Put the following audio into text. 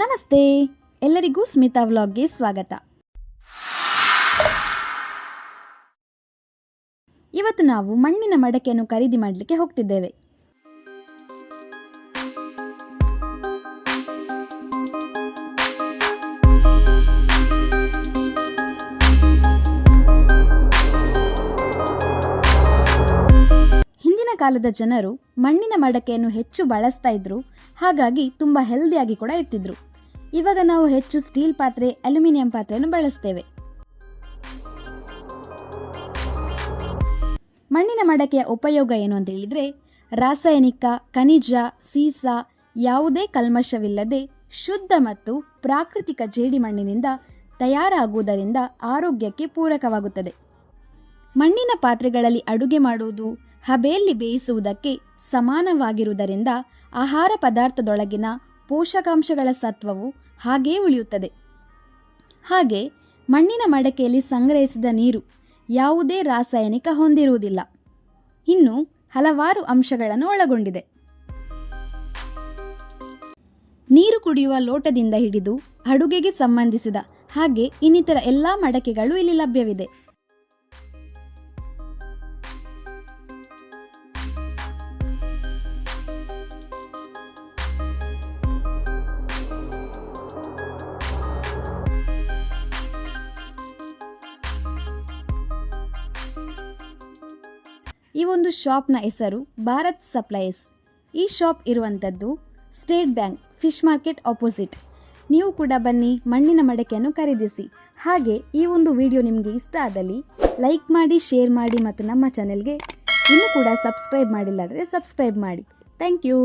ನಮಸ್ತೆ, ಎಲ್ಲರಿಗೂ ಸ್ಮಿತಾ ವ್ಲಾಗ್ಗೆ ಸ್ವಾಗತ. ಇವತ್ತು ನಾವು ಮಣ್ಣಿನ ಮಡಕೆಯನ್ನು ಖರೀದಿ ಮಾಡಲಿಕ್ಕೆ ಹೋಗ್ತಿದ್ದೇವೆ. ಹಿಂದಿನ ಕಾಲದ ಜನರು ಮಣ್ಣಿನ ಮಡಕೆಯನ್ನು ಹೆಚ್ಚು ಬಳಸ್ತಾ ಇದ್ರು, ಹಾಗಾಗಿ ತುಂಬ ಹೆಲ್ದಿಯಾಗಿ ಕೂಡ ಇರ್ತಿದ್ರು. ಇವಾಗ ನಾವು ಹೆಚ್ಚು ಸ್ಟೀಲ್ ಪಾತ್ರೆ, ಅಲ್ಯೂಮಿನಿಯಂ ಪಾತ್ರೆಯನ್ನು ಬಳಸ್ತೇವೆ. ಮಣ್ಣಿನ ಮಡಕೆಯ ಉಪಯೋಗ ಏನು ಅಂತ ಹೇಳಿದರೆ, ರಾಸಾಯನಿಕ, ಖನಿಜ, ಸೀಸ ಯಾವುದೇ ಕಲ್ಮಶವಿಲ್ಲದೆ ಶುದ್ಧ ಮತ್ತು ಪ್ರಾಕೃತಿಕ ಜೇಡಿಮಣ್ಣಿನಿಂದ ತಯಾರಾಗುವುದರಿಂದ ಆರೋಗ್ಯಕ್ಕೆ ಪೂರಕವಾಗುತ್ತದೆ. ಮಣ್ಣಿನ ಪಾತ್ರೆಗಳಲ್ಲಿ ಅಡುಗೆ ಮಾಡುವುದು ಹಬೆಯಲ್ಲಿ ಬೇಯಿಸುವುದಕ್ಕೆ ಸಮಾನವಾಗಿರುವುದರಿಂದ ಆಹಾರ ಪದಾರ್ಥದೊಳಗಿನ ಪೋಷಕಾಂಶಗಳ ಸತ್ವವು ಹಾಗೇ ಉಳಿಯುತ್ತದೆ. ಹಾಗೆ ಮಣ್ಣಿನ ಮಡಕೆಯಲ್ಲಿ ಸಂಗ್ರಹಿಸಿದ ನೀರು ಯಾವುದೇ ರಾಸಾಯನಿಕ ಹೊಂದಿರುವುದಿಲ್ಲ. ಇನ್ನು ಹಲವಾರು ಅಂಶಗಳನ್ನು ಒಳಗೊಂಡಿದೆ. ನೀರು ಕುಡಿಯುವ ಲೋಟದಿಂದ ಹಿಡಿದು ಅಡುಗೆಗೆ ಸಂಬಂಧಿಸಿದ ಹಾಗೆ ಇನ್ನಿತರ ಎಲ್ಲ ಮಡಕೆಗಳು ಇಲ್ಲಿ ಲಭ್ಯವಿದೆ. ಈ ಒಂದು ಶಾಪ್ನ ಹೆಸರು ಭಾರತ್ ಸಪ್ಲೈಸ್. ಈ ಶಾಪ್ ಇರುವಂಥದ್ದು state bank fish market opposite. ನೀವು ಕೂಡ ಬನ್ನಿ, ಮಣ್ಣಿನ ಮಡಕೆಯನ್ನು ಖರೀದಿಸಿ. ಹಾಗೆ ಈ ಒಂದು ವಿಡಿಯೋ ನಿಮಗೆ ಇಷ್ಟ ಆದಲ್ಲಿ ಲೈಕ್ ಮಾಡಿ, ಶೇರ್ ಮಾಡಿ ಮತ್ತು ನಮ್ಮ ಚಾನೆಲ್ಗೆ ಇನ್ನೂ ಕೂಡ ಸಬ್ಸ್ಕ್ರೈಬ್ ಮಾಡಿಲ್ಲ ಅಂದರೆ ಸಬ್ಸ್ಕ್ರೈಬ್ ಮಾಡಿ. Thank you.